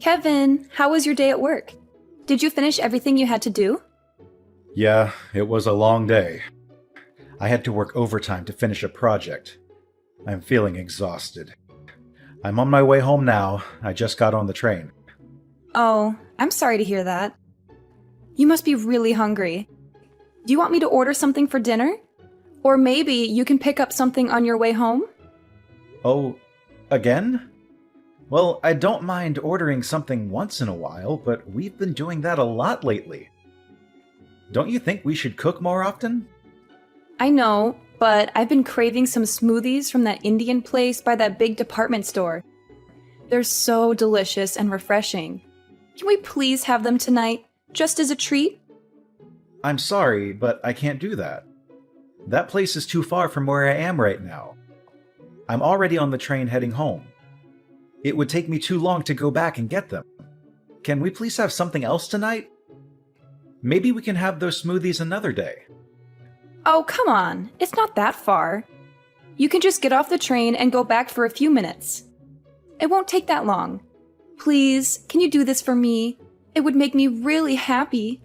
Kevin, how was your day at work? Did you finish everything you had to do? Yeah, it was a long day. I had to work overtime to finish a project. I'm feeling exhausted. I'm on my way home now. I just got on the train. Oh, I'm sorry to hear that. You must be really hungry. Do you want me to order something for dinner? Or maybe you can pick up something on your way home? Oh, again? Well, I don't mind ordering something once in a while, but we've been doing that a lot lately. Don't you think we should cook more often? I know, but I've been craving some smoothies from that Indian place by that big department store. They're so delicious and refreshing. Can we please have them tonight, just as a treat? I'm sorry, but I can't do that. That place is too far from where I am right now. I'm already on the train heading home. It would take me too long to go back and get them. Can we please have something else tonight? Maybe we can have those smoothies another day. Oh, come on. It's not that far. You can just get off the train and go back for a few minutes. It won't take that long. Please, can you do this for me? It would make me really happy.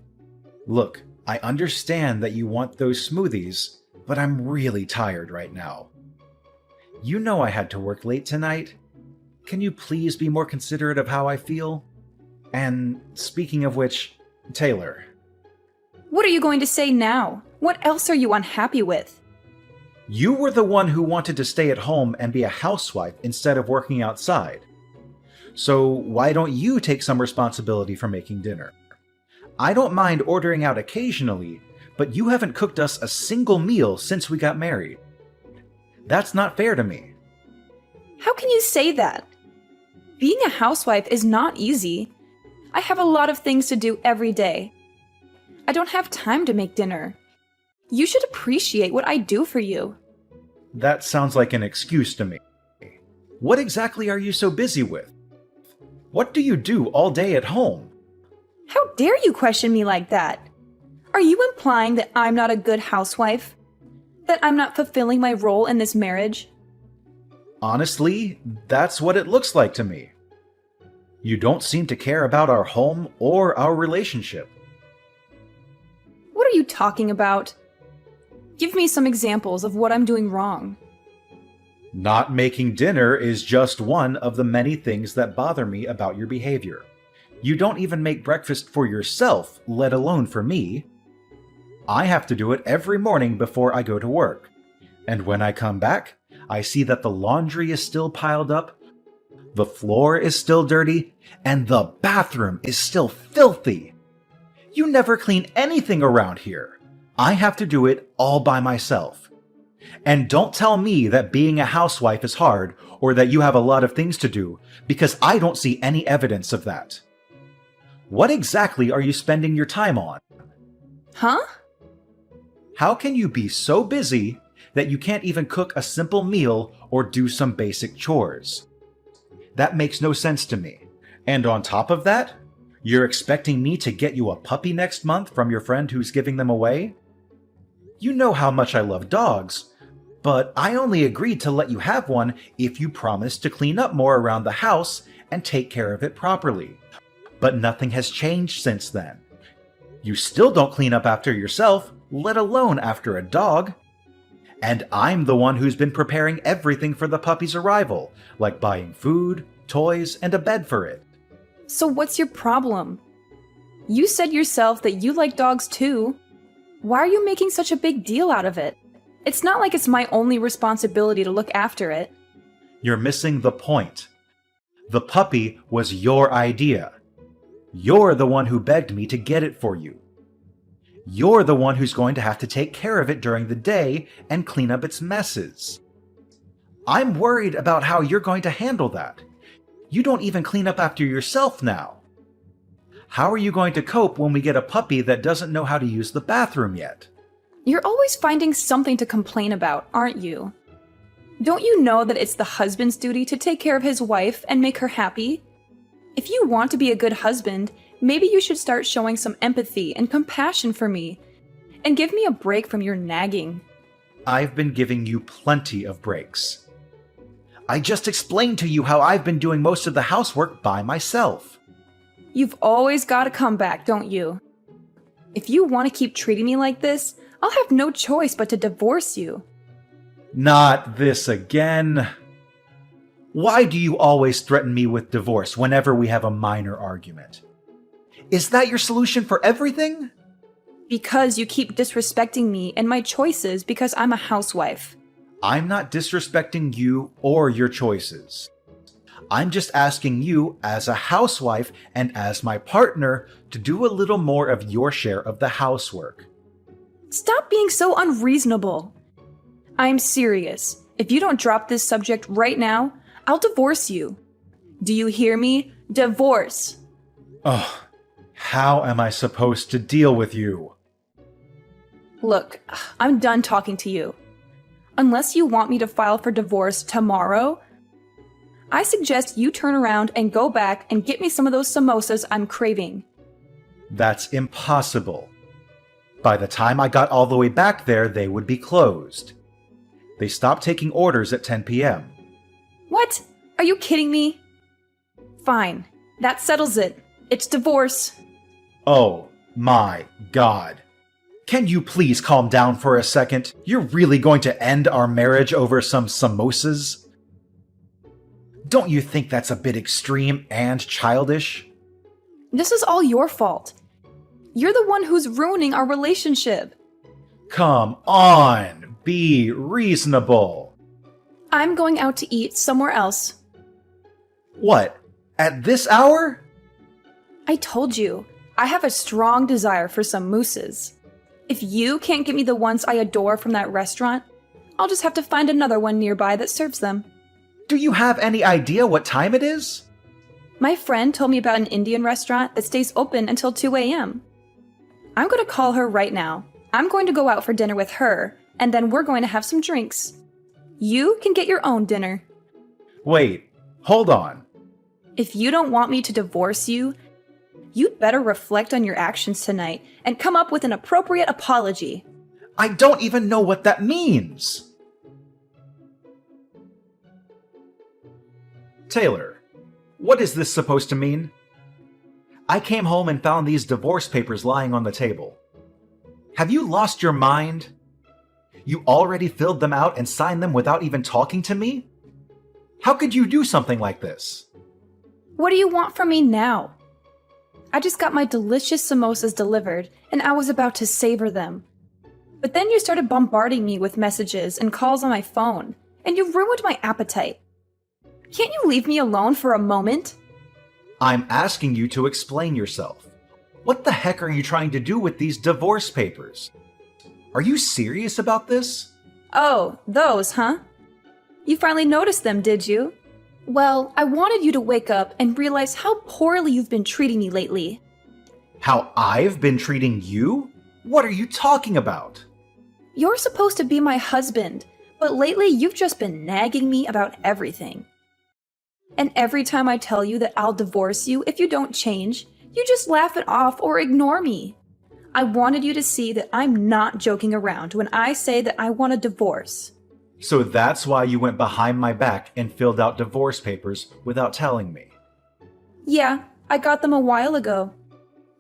Look, I understand that you want those smoothies, but I'm really tired right now. You know I had to work late tonight. Can you please be more considerate of how I feel? And speaking of which, Taylor. What are you going to say now? What else are you unhappy with? You were the one who wanted to stay at home and be a housewife instead of working outside. So why don't you take some responsibility for making dinner? I don't mind ordering out occasionally, but you haven't cooked us a single meal since we got married. That's not fair to me. How can you say that? Being a housewife is not easy. I have a lot of things to do every day. I don't have time to make dinner. You should appreciate what I do for you. That sounds like an excuse to me. What exactly are you so busy with? What do you do all day at home? How dare you question me like that? Are you implying that I'm not a good housewife? That I'm not fulfilling my role in this marriage? Honestly, that's what it looks like to me. You don't seem to care about our home or our relationship. What are you talking about? Give me some examples of what I'm doing wrong. Not making dinner is just one of the many things that bother me about your behavior. You don't even make breakfast for yourself, let alone for me. I have to do it every morning before I go to work. And when I come back, I see that the laundry is still piled up, the floor is still dirty, and the bathroom is still filthy. You never clean anything around here. I have to do it all by myself. And don't tell me that being a housewife is hard or that you have a lot of things to do, because I don't see any evidence of that. What exactly are you spending your time on? Huh? How can you be so busy that you can't even cook a simple meal or do some basic chores? That makes no sense to me. And on top of that, you're expecting me to get you a puppy next month from your friend who's giving them away? You know how much I love dogs, but I only agreed to let you have one if you promised to clean up more around the house and take care of it properly. But nothing has changed since then. You still don't clean up after yourself, let alone after a dog. And I'm the one who's been preparing everything for the puppy's arrival, like buying food, toys, and a bed for it. So what's your problem? You said yourself that you like dogs too. Why are you making such a big deal out of it? It's not like it's my only responsibility to look after it. You're missing the point. The puppy was your idea. You're the one who begged me to get it for you. You're the one who's going to have to take care of it during the day and clean up its messes. I'm worried about how you're going to handle that. You don't even clean up after yourself now. How are you going to cope when we get a puppy that doesn't know how to use the bathroom yet? You're always finding something to complain about, aren't you? Don't you know that it's the husband's duty to take care of his wife and make her happy? If you want to be a good husband, maybe you should start showing some empathy and compassion for me, and give me a break from your nagging. I've been giving you plenty of breaks. I just explained to you how I've been doing most of the housework by myself. You've always got a comeback, don't you? If you want to keep treating me like this, I'll have no choice but to divorce you. Not this again. Why do you always threaten me with divorce whenever we have a minor argument? Is that your solution for everything? Because you keep disrespecting me and my choices because I'm a housewife. I'm not disrespecting you or your choices. I'm just asking you, as a housewife and as my partner, to do a little more of your share of the housework. Stop being so unreasonable. I'm serious. If you don't drop this subject right now, I'll divorce you. Do you hear me? Divorce. Ugh, how am I supposed to deal with you? Look, I'm done talking to you. Unless you want me to file for divorce tomorrow, I suggest you turn around and go back and get me some of those samosas I'm craving. That's impossible. By the time I got all the way back there, they would be closed. They stopped taking orders at 10 p.m. What? Are you kidding me? Fine. That settles it. It's divorce. Oh my God. Can you please calm down for a second? You're really going to end our marriage over some samosas? Don't you think that's a bit extreme and childish? This is all your fault. You're the one who's ruining our relationship. Come on, be reasonable. I'm going out to eat somewhere else. What? At this hour? I told you, I have a strong desire for some mousses. If you can't get me the ones I adore from that restaurant, I'll just have to find another one nearby that serves them. Do you have any idea what time it is? My friend told me about an Indian restaurant that stays open until 2 a.m. I'm going to call her right now. I'm going to go out for dinner with her, and then we're going to have some drinks. You can get your own dinner. Wait, hold on. If you don't want me to divorce you, you'd better reflect on your actions tonight and come up with an appropriate apology. I don't even know what that means. Taylor, what is this supposed to mean? I came home and found these divorce papers lying on the table. Have you lost your mind? You already filled them out and signed them without even talking to me? How could you do something like this? What do you want from me now? I just got my delicious samosas delivered, and I was about to savor them. But then you started bombarding me with messages and calls on my phone, and you ruined my appetite. Can't you leave me alone for a moment? I'm asking you to explain yourself. What the heck are you trying to do with these divorce papers? Are you serious about this? Oh, those, huh? You finally noticed them, did you? Well, I wanted you to wake up and realize how poorly you've been treating me lately. How I've been treating you? What are you talking about? You're supposed to be my husband, but lately you've just been nagging me about everything. And every time I tell you that I'll divorce you if you don't change, you just laugh it off or ignore me. I wanted you to see that I'm not joking around when I say that I want a divorce. So that's why you went behind my back and filled out divorce papers without telling me. Yeah, I got them a while ago.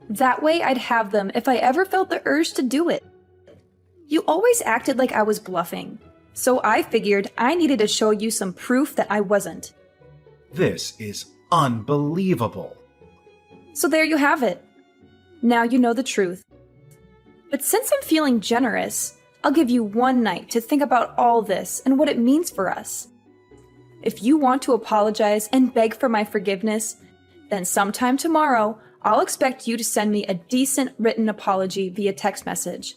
That way I'd have them if I ever felt the urge to do it. You always acted like I was bluffing, so I figured I needed to show you some proof that I wasn't. This is unbelievable. So there you have it. Now you know the truth. But since I'm feeling generous, I'll give you one night to think about all this and what it means for us. If you want to apologize and beg for my forgiveness, then sometime tomorrow, I'll expect you to send me a decent written apology via text message.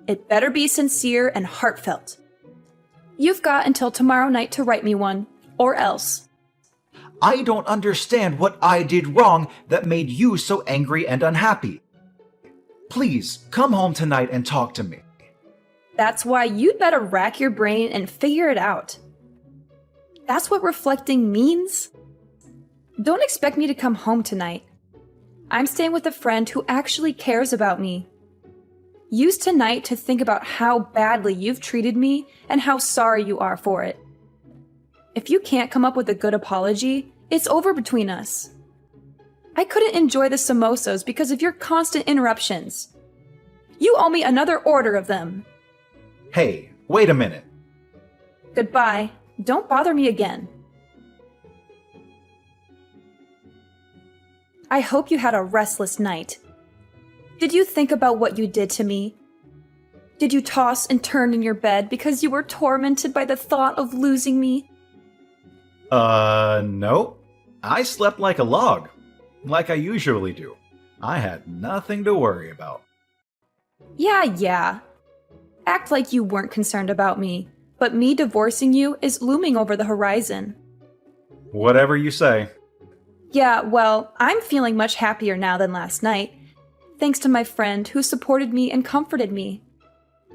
It better be sincere and heartfelt. You've got until tomorrow night to write me one, or else. I don't understand what I did wrong that made you so angry and unhappy. Please, come home tonight and talk to me. That's why you'd better rack your brain and figure it out. That's what reflecting means. Don't expect me to come home tonight. I'm staying with a friend who actually cares about me. Use tonight to think about how badly you've treated me and how sorry you are for it. If you can't come up with a good apology, it's over between us. I couldn't enjoy the samosas because of your constant interruptions. You owe me another order of them. Hey, wait a minute. Goodbye. Don't bother me again. I hope you had a restless night. Did you think about what you did to me? Did you toss and turn in your bed because you were tormented by the thought of losing me? No. I slept like a log, like I usually do. I had nothing to worry about. Yeah. Act like you weren't concerned about me, but me divorcing you is looming over the horizon. Whatever you say. Yeah, well, I'm feeling much happier now than last night, thanks to my friend who supported me and comforted me.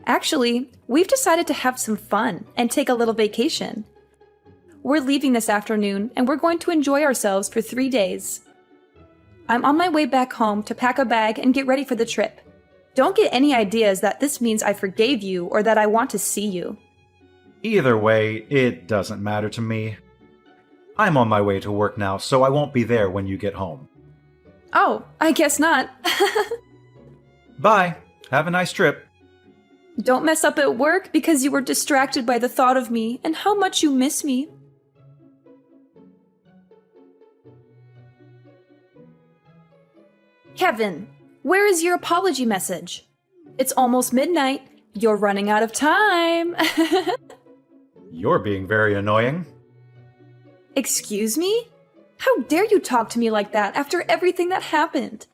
Actually, we've decided to have some fun and take a little vacation. We're leaving this afternoon and we're going to enjoy ourselves for 3 days. I'm on my way back home to pack a bag and get ready for the trip. Don't get any ideas that this means I forgave you or that I want to see you. Either way, it doesn't matter to me. I'm on my way to work now, so I won't be there when you get home. Oh, I guess not. Bye. Have a nice trip. Don't mess up at work because you were distracted by the thought of me and how much you miss me. Kevin, where is your apology message? It's almost midnight. You're running out of time. You're being very annoying. Excuse me? How dare you talk to me like that after everything that happened?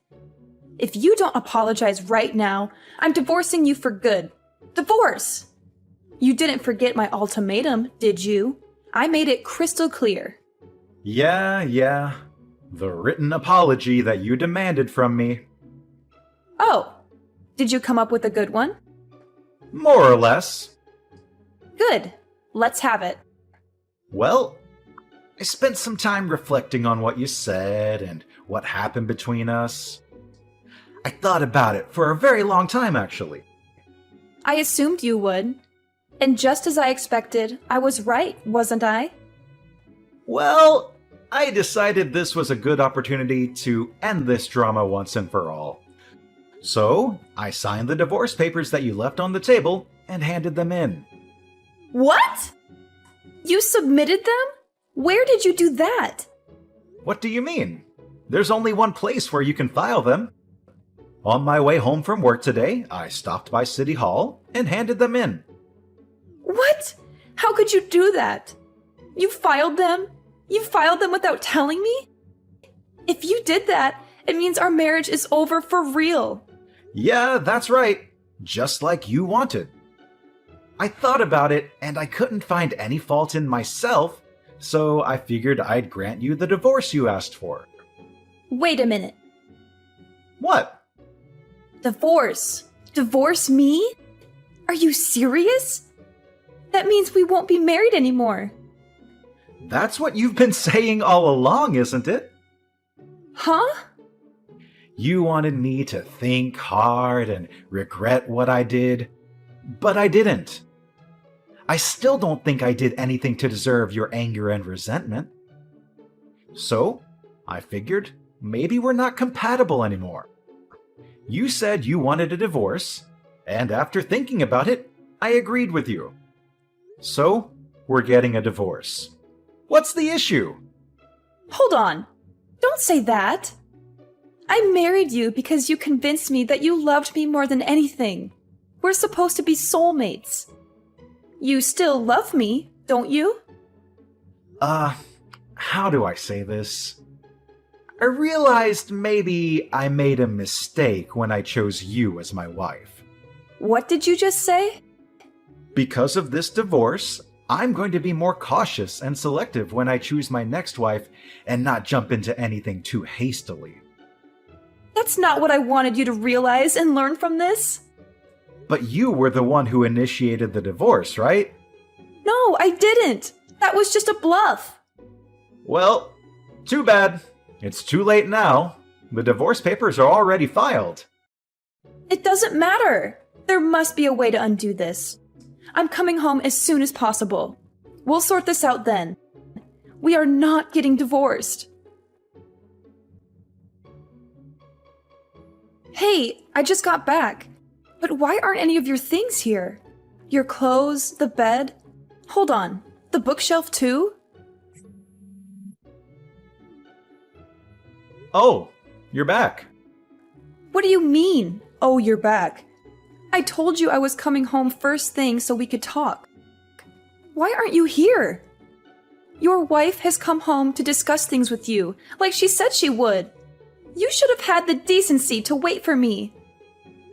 If you don't apologize right now, I'm divorcing you for good. Divorce! You didn't forget my ultimatum, did you? I made it crystal clear. Yeah. The written apology that you demanded from me. Oh, did you come up with a good one? More or less. Good. Let's have it. Well, I spent some time reflecting on what you said and what happened between us. I thought about it for a very long time, actually. I assumed you would. And just as I expected, I was right, wasn't I? Well, I decided this was a good opportunity to end this drama once and for all. So, I signed the divorce papers that you left on the table and handed them in. What? You submitted them? Where did you do that? What do you mean? There's only one place where you can file them. On my way home from work today, I stopped by City Hall and handed them in. What? How could you do that? You filed them? You filed them without telling me? If you did that, it means our marriage is over for real. Yeah, that's right. Just like you wanted. I thought about it, and I couldn't find any fault in myself, so I figured I'd grant you the divorce you asked for. Wait a minute. What? Divorce? Divorce me? Are you serious? That means we won't be married anymore. That's what you've been saying all along, isn't it? Huh? You wanted me to think hard and regret what I did, but I didn't. I still don't think I did anything to deserve your anger and resentment. So, I figured maybe we're not compatible anymore. You said you wanted a divorce, and after thinking about it, I agreed with you. So, we're getting a divorce. What's the issue? Hold on. Don't say that. I married you because you convinced me that you loved me more than anything. We're supposed to be soulmates. You still love me, don't you? How do I say this? I realized maybe I made a mistake when I chose you as my wife. What did you just say? Because of this divorce, I'm going to be more cautious and selective when I choose my next wife and not jump into anything too hastily. That's not what I wanted you to realize and learn from this. But you were the one who initiated the divorce, right? No, I didn't. That was just a bluff. Well, too bad. It's too late now. The divorce papers are already filed. It doesn't matter. There must be a way to undo this. I'm coming home as soon as possible. We'll sort this out then. We are not getting divorced. Hey, I just got back. But why aren't any of your things here? Your clothes, the bed. Hold on, the bookshelf too? Oh, you're back. What do you mean, oh, you're back? I told you I was coming home first thing so we could talk. Why aren't you here? Your wife has come home to discuss things with you, like she said she would. You should have had the decency to wait for me.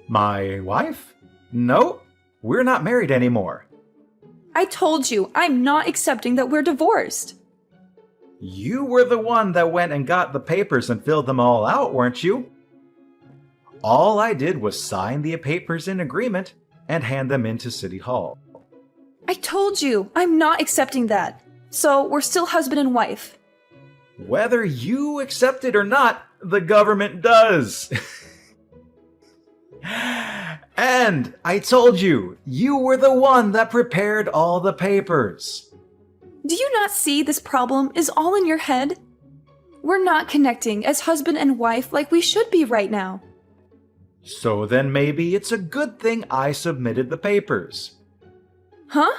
My wife? No, we're not married anymore. I told you, I'm not accepting that we're divorced. You were the one that went and got the papers and filled them all out, weren't you? All I did was sign the papers in agreement and hand them into City Hall. I told you, I'm not accepting that. So we're still husband and wife. Whether you accept it or not, the government does. And I told you, you were the one that prepared all the papers. Do you not see this problem is all in your head? We're not connecting as husband and wife like we should be right now. So then maybe it's a good thing I submitted the papers. Huh?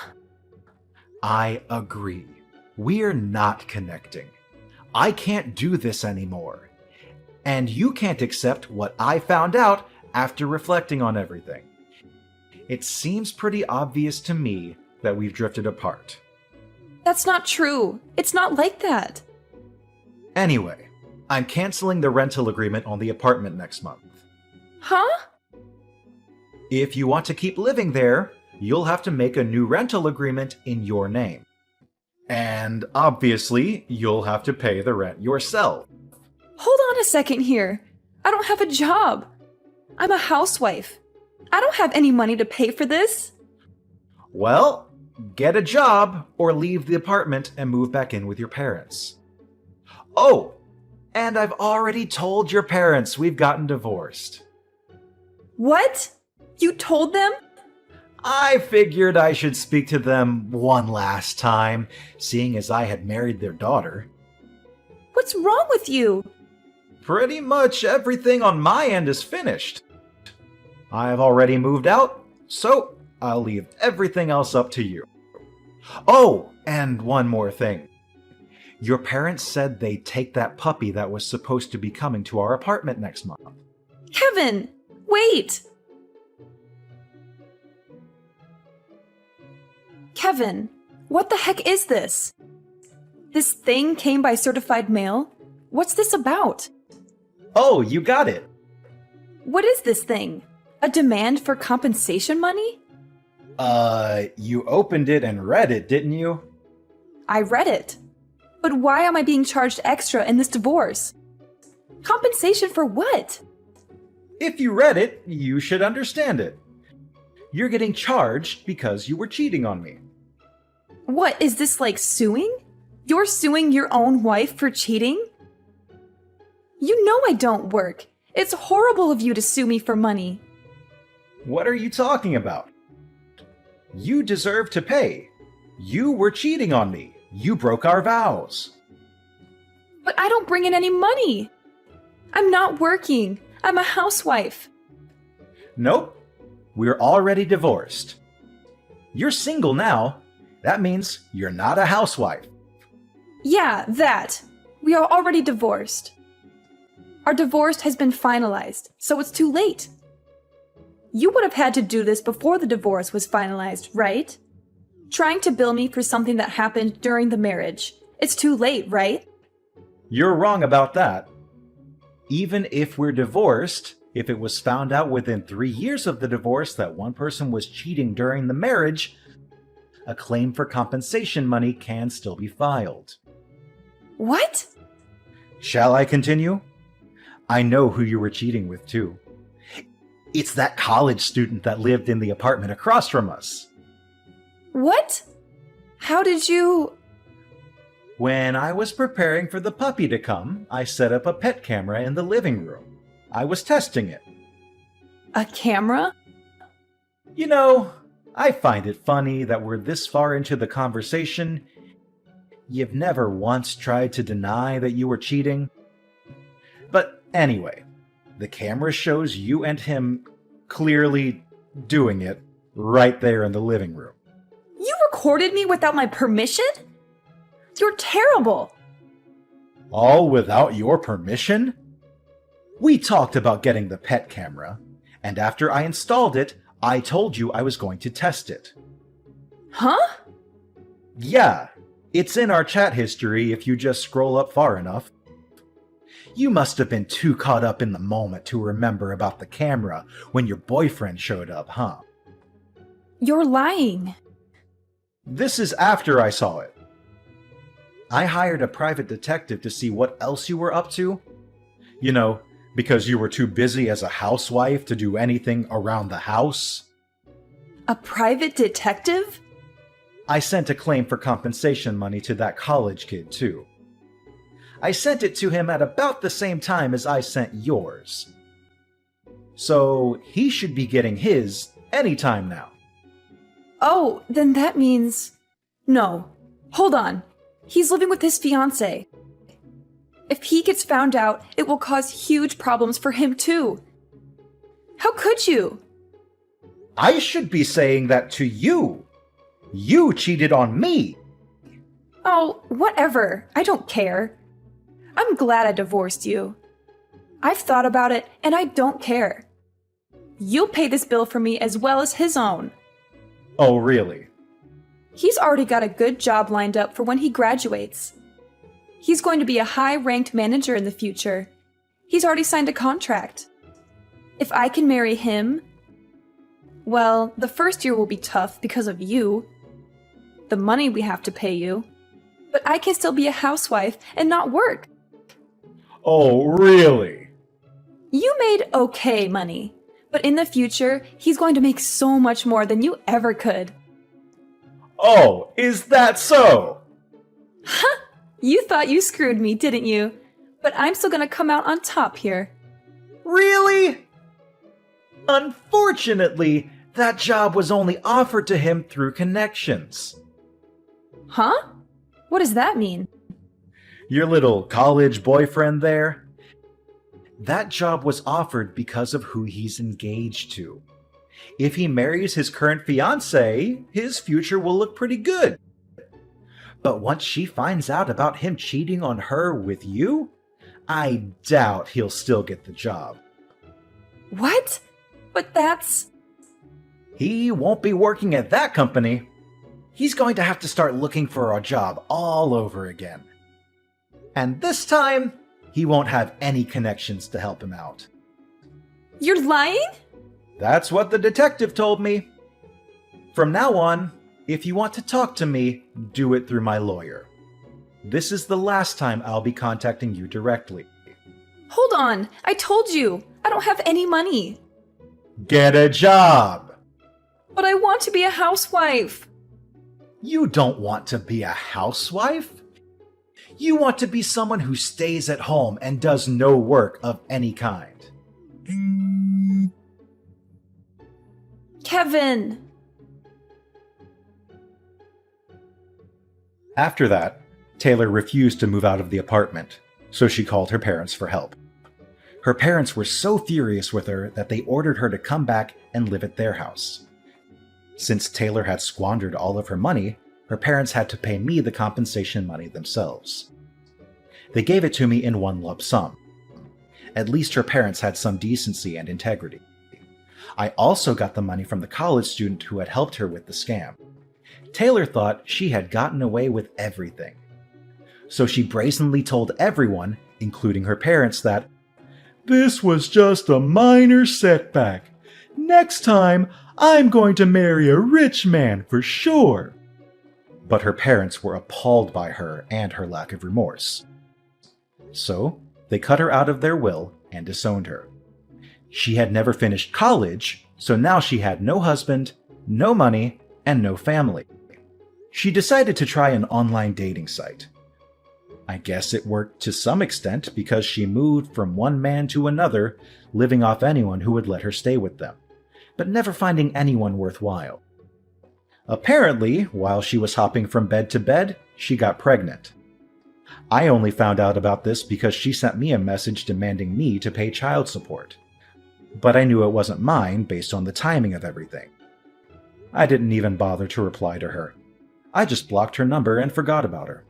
I agree. We're not connecting. I can't do this anymore. And you can't accept what I found out after reflecting on everything. It seems pretty obvious to me that we've drifted apart. That's not true. It's not like that. Anyway, I'm canceling the rental agreement on the apartment next month. Huh? If you want to keep living there, you'll have to make a new rental agreement in your name. And obviously, you'll have to pay the rent yourself. Hold on a second here. I don't have a job. I'm a housewife. I don't have any money to pay for this. Well, get a job or leave the apartment and move back in with your parents. Oh, and I've already told your parents we've gotten divorced. What? You told them? I figured I should speak to them one last time, seeing as I had married their daughter. What's wrong with you? Pretty much everything on my end is finished. I've already moved out, so I'll leave everything else up to you. Oh, and one more thing. Your parents said they'd take that puppy that was supposed to be coming to our apartment next month. Kevin, wait! Kevin, what the heck is this? This thing came by certified mail? What's this about? Oh, you got it. What is this thing? A demand for compensation money? You opened it and read it, didn't you? I read it. But why am I being charged extra in this divorce? Compensation for what? If you read it, you should understand it. You're getting charged because you were cheating on me. What, is this like suing? You're suing your own wife for cheating? You know I don't work. It's horrible of you to sue me for money. What are you talking about? You deserve to pay. You were cheating on me. You broke our vows. But I don't bring in any money. I'm not working. I'm a housewife. Nope. We're already divorced. You're single now. That means you're not a housewife. Yeah, that. We are already divorced. Our divorce has been finalized, so it's too late. You would have had to do this before the divorce was finalized, right? Trying to bill me for something that happened during the marriage. It's too late, right? You're wrong about that. Even if we're divorced, if it was found out within 3 years of the divorce that one person was cheating during the marriage, a claim for compensation money can still be filed. What? Shall I continue? I know who you were cheating with, too. It's that college student that lived in the apartment across from us. What? How did you... When I was preparing for the puppy to come, I set up a pet camera in the living room. I was testing it. A camera? You know, I find it funny that we're this far into the conversation. You've never once tried to deny that you were cheating. But anyway, The camera shows you and him clearly doing it right there in the living room. You recorded me without my permission? You're terrible! All without your permission? We talked about getting the pet camera, and after I installed it, I told you I was going to test it. Huh? Yeah, it's in our chat history if you just scroll up far enough. You must have been too caught up in the moment to remember about the camera when your boyfriend showed up, huh? You're lying. This is after I saw it. I hired a private detective to see what else you were up to. You know, because you were too busy as a housewife to do anything around the house. A private detective? I sent a claim for compensation money to that college kid, too. I sent it to him at about the same time as I sent yours. So he should be getting his anytime now. Oh, then that means... No. Hold on. He's living with his fiancée. If he gets found out, it will cause huge problems for him too. How could you? I should be saying that to you. You cheated on me. Oh, whatever. I don't care. I'm glad I divorced you. I've thought about it, and I don't care. You'll pay this bill for me as well as his own. Oh, really? He's already got a good job lined up for when he graduates. He's going to be a high-ranked manager in the future. He's already signed a contract. If I can marry him... Well, the first year will be tough because of you. The money we have to pay you. But I can still be a housewife and not work. Oh, really? You made okay money. But in the future, he's going to make so much more than you ever could. Oh, is that so? Huh? You thought you screwed me, didn't you? But I'm still gonna come out on top here. Really? Unfortunately, that job was only offered to him through connections. Huh? What does that mean? Your little college boyfriend there? That job was offered because of who he's engaged to. If he marries his current fiancée, his future will look pretty good. But once she finds out about him cheating on her with you, I doubt he'll still get the job. What? But that's... He won't be working at that company. He's going to have to start looking for a job all over again. And this time, he won't have any connections to help him out. You're lying? That's what the detective told me. From now on, if you want to talk to me, do it through my lawyer. This is the last time I'll be contacting you directly. Hold on, I told you, I don't have any money. Get a job! But I want to be a housewife. You don't want to be a housewife? You want to be someone who stays at home and does no work of any kind. Kevin! After that, Taylor refused to move out of the apartment, so she called her parents for help. Her parents were so furious with her that they ordered her to come back and live at their house. Since Taylor had squandered all of her money, her parents had to pay me the compensation money themselves. They gave it to me in one lump sum. At least her parents had some decency and integrity. I also got the money from the college student who had helped her with the scam. Taylor thought she had gotten away with everything. So she brazenly told everyone, including her parents, that this was just a minor setback. Next time, I'm going to marry a rich man for sure. But her parents were appalled by her and her lack of remorse. So they cut her out of their will and disowned her. She had never finished college, so now she had no husband, no money, and no family. She decided to try an online dating site. I guess it worked to some extent because she moved from one man to another, living off anyone who would let her stay with them, but never finding anyone worthwhile. Apparently, while she was hopping from bed to bed, she got pregnant. I only found out about this because she sent me a message demanding me to pay child support. But I knew it wasn't mine based on the timing of everything. I didn't even bother to reply to her. I just blocked her number and forgot about her.